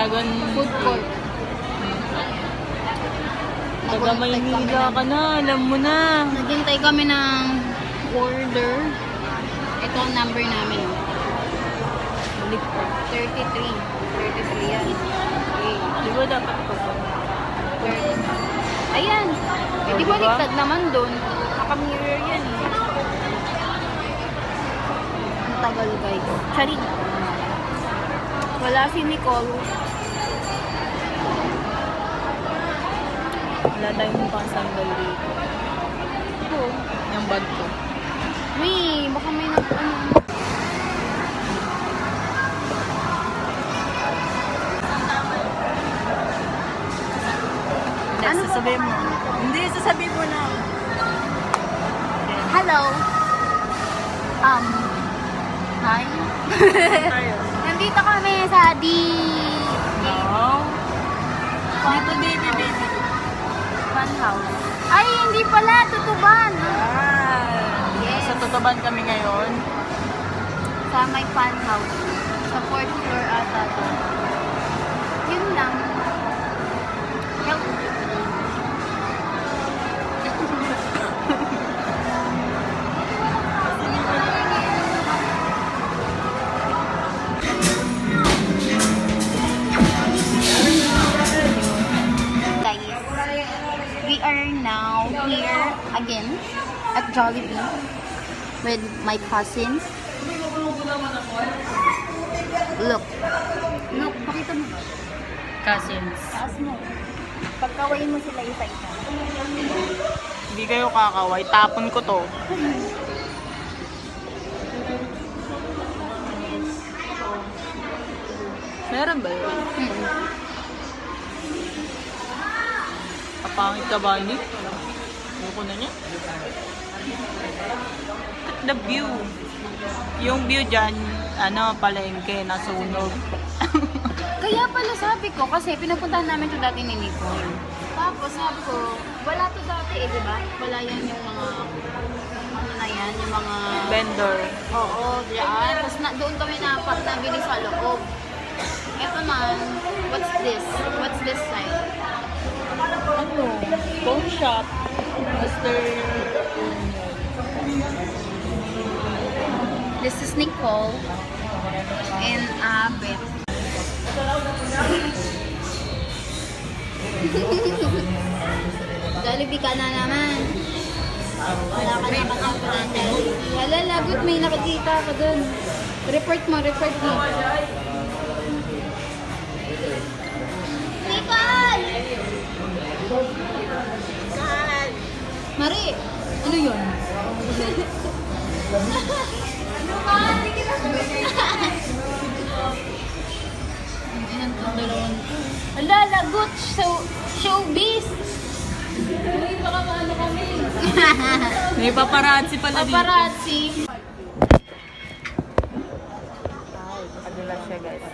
Dragon Food court. Taga Maynila ka na, alam mo na. Naghintay kami ng order. Ito ang number namin. Balik ko. 33. 33 yan. Okay. Di ba dapat ito pa? 30. Ayan. Eh, di diba? baliktad naman doon. Naka-mirror yan eh. Ang tagal guys. Charing. Wala si Nicole. Wala tayong pang sandal dito. Ito. Yung bag ko. May, baka may ano. Ano sasabihin mo? Hindi, sasabihin mo na. Hello. Hi. Tayo. Nandito kami sa No. Dito, baby. Fun House. Ay, hindi pala. Tutuban. Yes. Sa Tutuban kami ngayon. Sa may Fun House. Sa 4th floor ata to. Yun lang. Help. We are now here again at Jollibee with my cousins. Look, pakita mo. Cousins. Taas mo. Pagkawain mo sila isa-isa. Hindi kayo kakaway. Tapon ko to. Meron ba yun? Kapangit ka ba, Nick? Ayoko na niya. Look at the view. Yung view dyan, palengke, nasunog. Kaya pala sabi ko, kasi pinupuntahan namin ito dati ni Nicole. Tapos sabi ko, wala to dati eh, di ba? Wala yan yung mga, ano na yan, yung mga... Vendor. Oo, diyan. Tapos doon kami nabili sa loob. Eto man, what's this? What's this side? Ano? Phone shop. Western This is Nicole and Abet. Jollibee ka na naman. Wala ka na pang-apurante. Wala, lagot. May nakikita ka dun. Report mo. Nicole! Mari! Ano yun? Ala, lagot! Showbiz! Uy, baka maano kami. May paparazzi pala dito. Paparazzi. Adula siya, guys.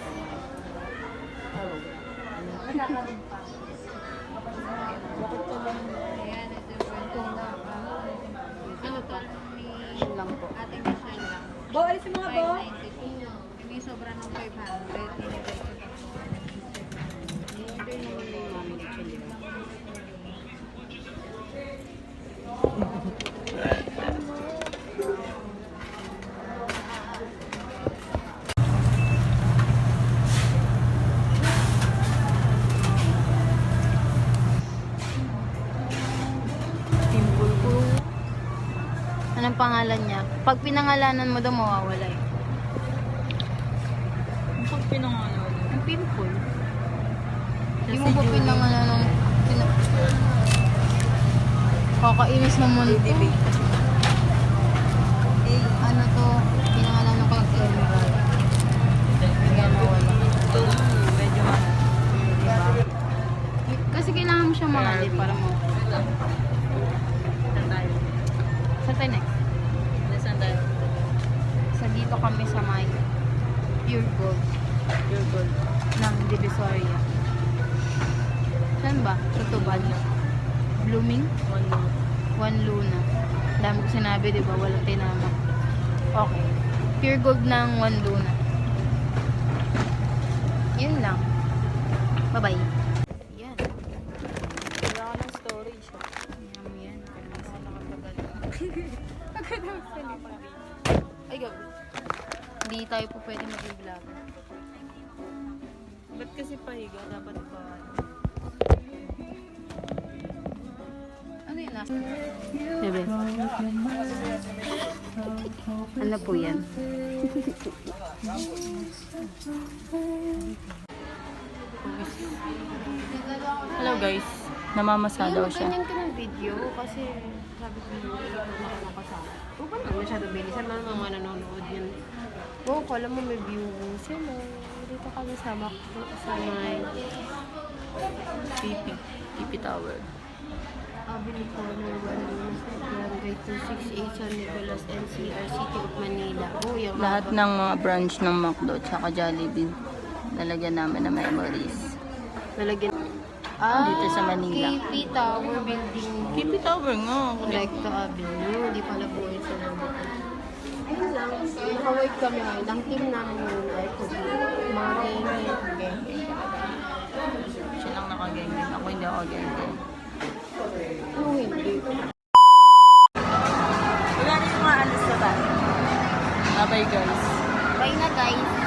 Ano to? Yun lang po. Ating mission lang. Bo, alis yung mga bo. 592. May sobra ng 500. Order naman na yung mami ni Chili. Anong pangalan niya? Pag pinangalanan mo daw, mawawala eh. Pag pinangalan. Ang pimple. Hindi Si mo ba Julie. pinangalanan? Kakainis naman ito. Ano to? Pinangalanan ko yung Emerald. Kaya nawala. Medyo mahal. Kasi kailangan mo siya mahalin para mo. Saan tayo? Saan tayo next? Saan tayo? Sa dito kami sa may Pure Gold Pure gold. ng Divisoria. Saan ba? Tutuban. Blooming? One Luna. Dami ko sinabi, di ba? Walang tinama. Okay. Pure Gold ng One Luna. Yun lang. Bye-bye. Yan. Kailangan ng storage. Yan. Ay, gabi. Hindi tayo po pwede mag-vlog. Ba't kasi pahiga? Dapat pa. Ano yun last? Bebe. Ano po yan? Hello guys. Namamasa daw siya. Ganyan ka ng video kasi sabi ko makakasama. Oo pa naman masyado bilisan man mga nanonood yun. Oo, kala mo may viewers yun. Dito kami sa may TP Tower. Abili Corner 1 Barangay 268 San Nicolas NCR City of Manila. Oh, yung Lahat ng mga branch ng McDo tsaka Jollibee. Nalagyan namin na memories. nalagyan. Dito sa Manila. KP Tower Building. TP Tower nga. Recto Avenue. Hindi pala po yun sa number. Ayun lang. Nakawait kami ngayon. Ang team namin ngayon ay mga geng. Siya lang nakagenggen. Ako hindi ako genggen. Ano hindi? Wala na yung mga alas na tayo. Bye guys. Bye na guys.